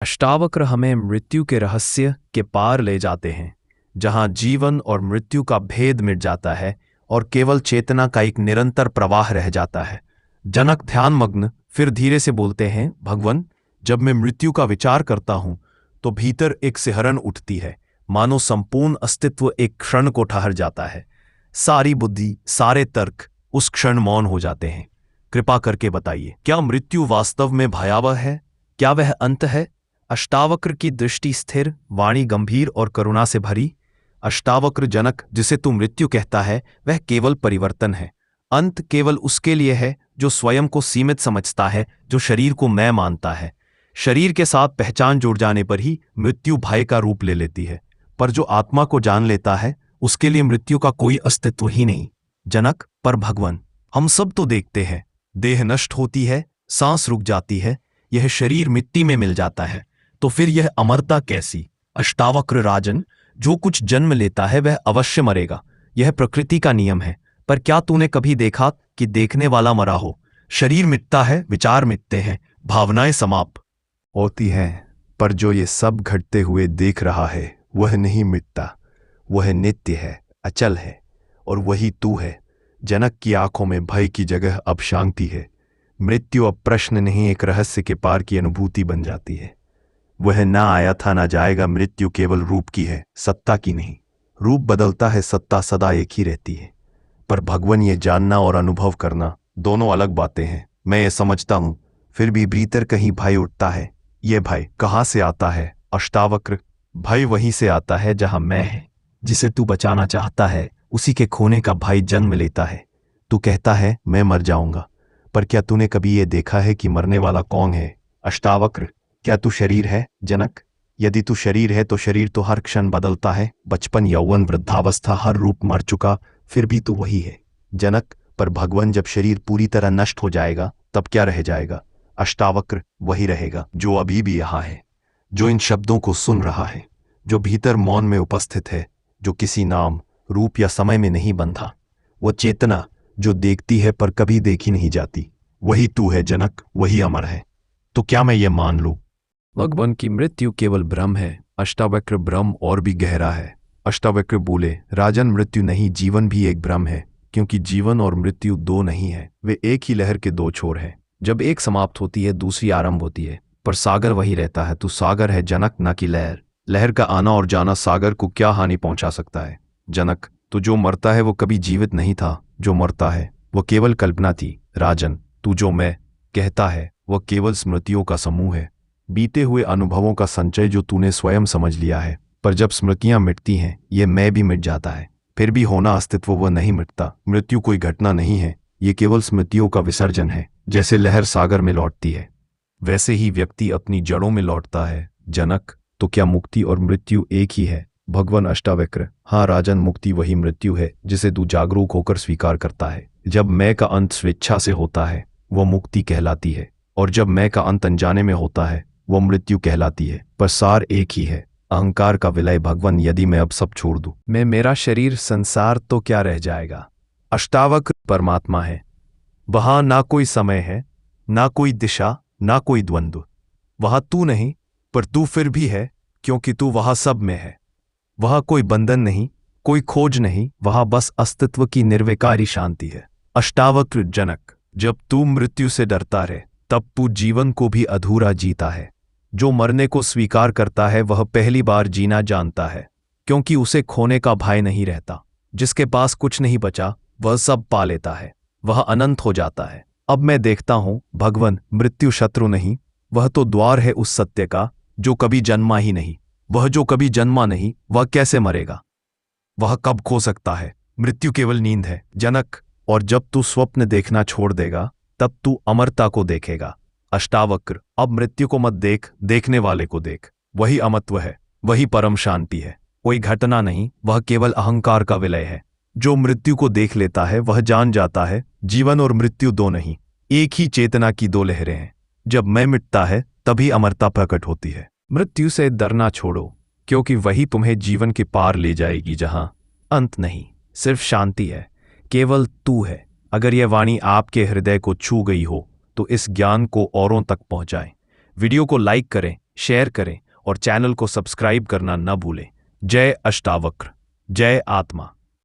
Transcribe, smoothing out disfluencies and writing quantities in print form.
अष्टावक्र हमें मृत्यु के रहस्य के पार ले जाते हैं, जहां जीवन और मृत्यु का भेद मिट जाता है और केवल चेतना का एक निरंतर प्रवाह रह जाता है। जनक ध्यानमग्न फिर धीरे से बोलते हैं, भगवान, जब मैं मृत्यु का विचार करता हूं तो भीतर एक सिहरन उठती है, मानो संपूर्ण अस्तित्व एक क्षण को ठहर जाता है। सारी बुद्धि, सारे तर्क उस क्षण मौन हो जाते हैं। कृपा करके बताइए, क्या मृत्यु वास्तव में भयावह है? क्या वह अंत है? अष्टावक्र की दृष्टि स्थिर, वाणी गंभीर और करुणा से भरी। अष्टावक्र, जनक, जिसे तू मृत्यु कहता है वह केवल परिवर्तन है। अंत केवल उसके लिए है जो स्वयं को सीमित समझता है, जो शरीर को मैं मानता है। शरीर के साथ पहचान जुड़ जाने पर ही मृत्यु भय का रूप ले लेती है, पर जो आत्मा को जान लेता है उसके लिए मृत्यु का कोई अस्तित्व ही नहीं। जनक, पर भगवान, हम सब तो देखते हैं, देह नष्ट होती है, सांस रुक जाती है, यह शरीर मिट्टी में मिल जाता है, तो फिर यह अमरता कैसी? अष्टावक्र राजन, जो कुछ जन्म लेता है वह अवश्य मरेगा, यह प्रकृति का नियम है। पर क्या तूने कभी देखा कि देखने वाला मरा हो? शरीर मिटता है, विचार मिटते हैं, भावनाएं समाप्त होती हैं, पर जो ये सब घटते हुए देख रहा है वह नहीं मिटता, वह नित्य है, अचल है, और वही तू है। जनक की आंखों में भय की जगह अब शांति है। मृत्यु अब प्रश्न नहीं, एक रहस्य के पार की अनुभूति बन जाती है। वह ना आया था ना जाएगा। मृत्यु केवल रूप की है, सत्ता की नहीं। रूप बदलता है, सत्ता सदा एक ही रहती है। पर भगवान, ये जानना और अनुभव करना दोनों अलग बातें हैं। मैं ये समझता हूं, फिर भी भीतर कहीं भय उठता है। ये भय कहाँ से आता है? अष्टावक्र, भय वहीं से आता है जहां मैं है, जिसे तू बचाना चाहता है, उसी के खोने का भय जन्म लेता है। तू कहता है मैं मर जाऊंगा, पर क्या तूने कभी ये देखा है कि मरने वाला कौन है? अष्टावक्र, क्या तू शरीर है? जनक, यदि तू शरीर है तो शरीर तो हर क्षण बदलता है, बचपन, यौवन, वृद्धावस्था, हर रूप मर चुका, फिर भी तू वही है। जनक, पर भगवान, जब शरीर पूरी तरह नष्ट हो जाएगा तब क्या रह जाएगा? अष्टावक्र, वही रहेगा जो अभी भी यहाँ है, जो इन शब्दों को सुन रहा है, जो भीतर मौन में उपस्थित है, जो किसी नाम, रूप या समय में नहीं बंधा। वो चेतना जो देखती है पर कभी देखी नहीं जाती, वही तू है जनक, वही अमर है। तो क्या मैं ये मान लूं? भगवान की मृत्यु केवल भ्रम है। अष्टावक्र, भ्रम और भी गहरा है। अष्टावक्र बोले, राजन, मृत्यु नहीं, जीवन भी एक भ्रम है, क्योंकि जीवन और मृत्यु दो नहीं है, वे एक ही लहर के दो छोर हैं। जब एक समाप्त होती है दूसरी आरंभ होती है, पर सागर वही रहता है। तू सागर है जनक, न कि लहर। लहर का आना और जाना सागर को क्या हानि पहुंचा सकता है? जनक, तो जो मरता है वो कभी जीवित नहीं था, जो मरता है वो केवल कल्पना थी। राजन, तू जो मैं कहता है वह केवल स्मृतियों का समूह है, बीते हुए अनुभवों का संचय जो तूने स्वयं समझ लिया है। पर जब स्मृतियां मिटती हैं, ये मैं भी मिट जाता है, फिर भी होना, अस्तित्व, वह नहीं मिटता। मृत्यु कोई घटना नहीं है, ये केवल स्मृतियों का विसर्जन है। जैसे लहर सागर में लौटती है, वैसे ही व्यक्ति अपनी जड़ों में लौटता है। जनक, तो क्या मुक्ति और मृत्यु एक ही है? भगवान अष्टावक्र, हाँ राजन, मुक्ति वही मृत्यु है जिसे तू जागरूक होकर स्वीकार करता है। जब मैं का अंत स्वेच्छा से होता है वह मुक्ति कहलाती है, और जब मैं का अंत अनजाने में होता है वह मृत्यु कहलाती है। पर सार एक ही है, अहंकार का विलय। भगवान, यदि मैं अब सब छोड़ दूं, मैं, मेरा शरीर, संसार, तो क्या रह जाएगा? अष्टावक्र, परमात्मा है, वहां ना कोई समय है, ना कोई दिशा, ना कोई द्वंद्व। वहां तू नहीं, पर तू फिर भी है, क्योंकि तू वहां सब में है। वहां कोई बंधन नहीं, कोई खोज नहीं, वहां बस अस्तित्व की निर्विकारी शांति है। अष्टावक्र, जनक, जब तू मृत्यु से डरता रहे तब तू जीवन को भी अधूरा जीता है। जो मरने को स्वीकार करता है वह पहली बार जीना जानता है, क्योंकि उसे खोने का भय नहीं रहता। जिसके पास कुछ नहीं बचा वह सब पा लेता है, वह अनंत हो जाता है। अब मैं देखता हूं भगवान, मृत्यु शत्रु नहीं, वह तो द्वार है उस सत्य का जो कभी जन्मा ही नहीं। वह जो कभी जन्मा नहीं, वह कैसे मरेगा? वह कब खो सकता है? मृत्यु केवल नींद है जनक, और जब तू स्वप्न देखना छोड़ देगा तब तू अमरता को देखेगा। अष्टावक्र, अब मृत्यु को मत देख, देखने वाले को देख। वही अमत्व है, वही परम शांति है। कोई घटना नहीं, वह केवल अहंकार का विलय है। जो मृत्यु को देख लेता है वह जान जाता है, जीवन और मृत्यु दो नहीं, एक ही चेतना की दो लहरें हैं। जब मैं मिटता है तभी अमरता प्रकट होती है। मृत्यु से डरना छोड़ो, क्योंकि वही तुम्हें जीवन के पार ले जाएगी, जहां अंत नहीं, सिर्फ शांति है, केवल तू है। अगर यह वाणी आपके हृदय को छू गई हो तो इस ज्ञान को औरों तक पहुंचाएं। वीडियो को लाइक करें, शेयर करें और चैनल को सब्सक्राइब करना न भूलें। जय अष्टावक्र, जय आत्मा।